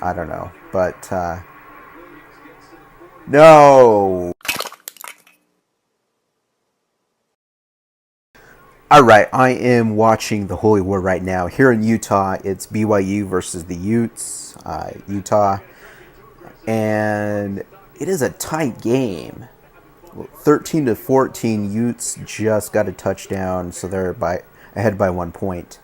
I don't know. But, no! Alright, I am watching the Holy War right now. Here in Utah, it's BYU versus the Utes, Utah. And it is a tight game. 13 to 14, Utes just got a touchdown, so they're ahead by 1 point.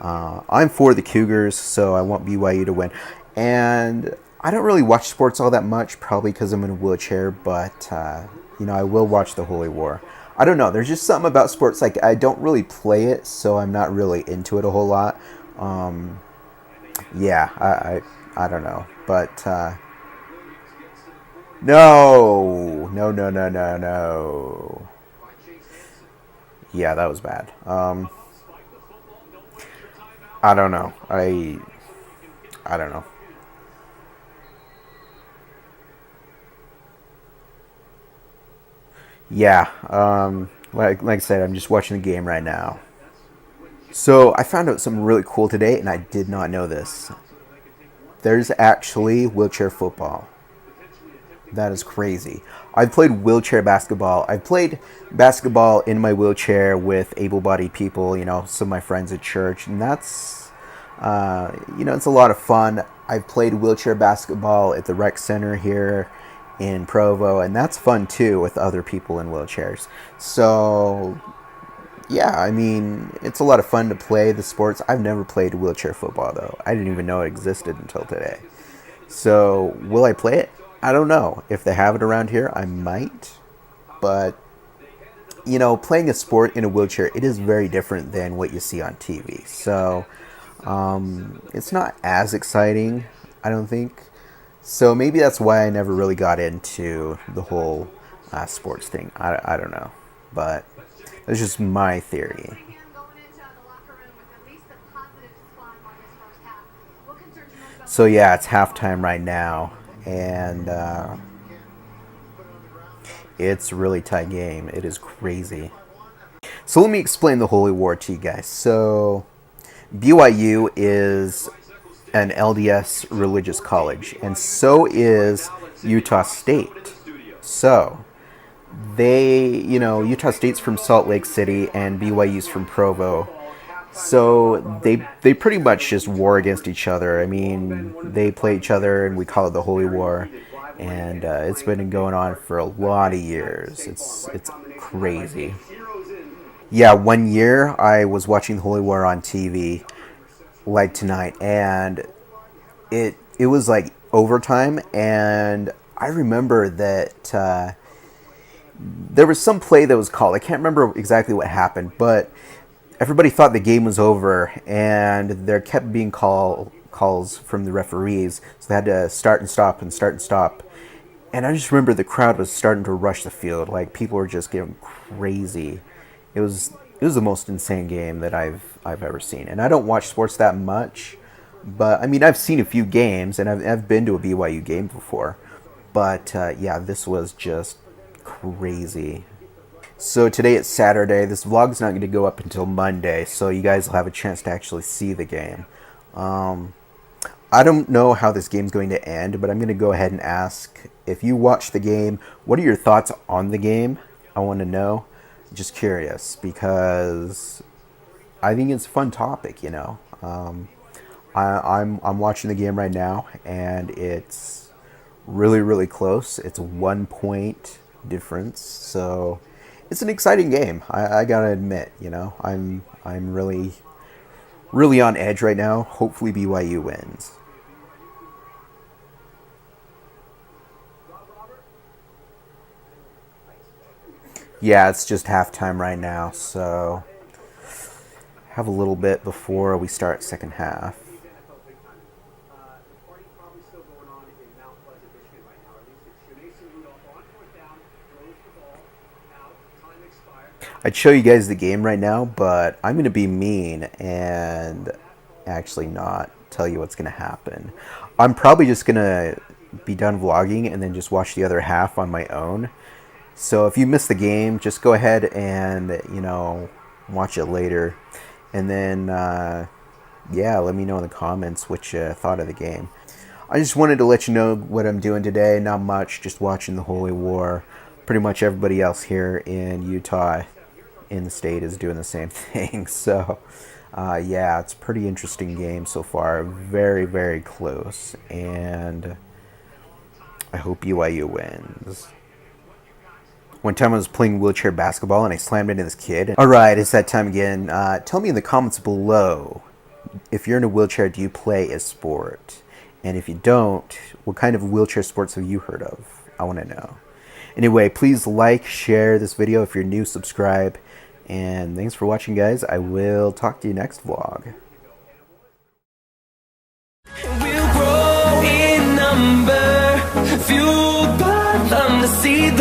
I'm for the Cougars, so I want BYU to win. And I don't really watch sports all that much, probably because I'm in a wheelchair, but I will watch the Holy War. I don't know. There's just something about sports, like I don't really play it, so I'm not really into it a whole lot. Yeah, I don't know, but no, no, no, no, no, no. Yeah, that was bad. I don't know. I don't know. Yeah. Like I said, I'm just watching the game right now. So I found out something really cool today, and I did not know this. There's actually wheelchair football. That is crazy. I've played wheelchair basketball. I've played basketball in my wheelchair with able-bodied people, some of my friends at church, and it's a lot of fun. I've played wheelchair basketball at the rec center here in Provo, and that's fun too with other people in wheelchairs. So, yeah, I mean, it's a lot of fun to play the sports. I've never played wheelchair football, though. I didn't even know it existed until today. So, will I play it? I don't know. If they have it around here, I might. But, playing a sport in a wheelchair, it is very different than what you see on TV. So, it's not as exciting, I don't think. So maybe that's why I never really got into the whole sports thing. I don't know. But that's just my theory. So yeah, it's halftime right now. And it's a really tight game. It is crazy. So let me explain the Holy War to you guys. So BYU is an LDS religious college, and so is Utah State. So Utah State's from Salt Lake City and BYU's from Provo. So they pretty much just war against each other. I mean, they play each other, and we call it the Holy War. And it's been going on for a lot of years. It's crazy. Yeah, one year I was watching the Holy War on TV, like tonight, and it was like overtime, and I remember that there was some play that was called. I can't remember exactly what happened, but everybody thought the game was over, and there kept being calls from the referees, so they had to start and stop and start and stop. And I just remember the crowd was starting to rush the field, like people were just getting crazy. It was the most insane game that I've ever seen. And I don't watch sports that much, but I mean I've seen a few games, and I've been to a BYU game before. But yeah, this was just crazy. So today it's Saturday. This vlog's not going to go up until Monday, so you guys will have a chance to actually see the game. I don't know how this game's going to end, but I'm going to go ahead and ask, if you watch the game, what are your thoughts on the game? I want to know. Just curious, because I think it's a fun topic. I'm watching the game right now, and it's really, really close. It's a 1 point difference, so it's an exciting game. I gotta admit, I'm really, really on edge right now. Hopefully BYU wins. Yeah, it's just halftime right now, so have a little bit before we start second half. I'd show you guys the game right now, but I'm going to be mean and actually not tell you what's going to happen. I'm probably just going to be done vlogging and then just watch the other half on my own. So if you missed the game, just go ahead and, watch it later. And then, yeah, let me know in the comments what you thought of the game. I just wanted to let you know what I'm doing today. Not much, just watching the Holy War. Pretty much everybody else here in Utah, in the state, is doing the same thing. So, yeah, it's a pretty interesting game so far. Very, very close. And I hope BYU wins. One time I was playing wheelchair basketball and I slammed into this kid. Alright, it's that time again. Tell me in the comments below, if you're in a wheelchair, do you play a sport? And if you don't, what kind of wheelchair sports have you heard of? I want to know. Anyway, please like, share this video. If you're new, subscribe. And thanks for watching, guys. I will talk to you next vlog. We'll grow in number, fueled by them to see the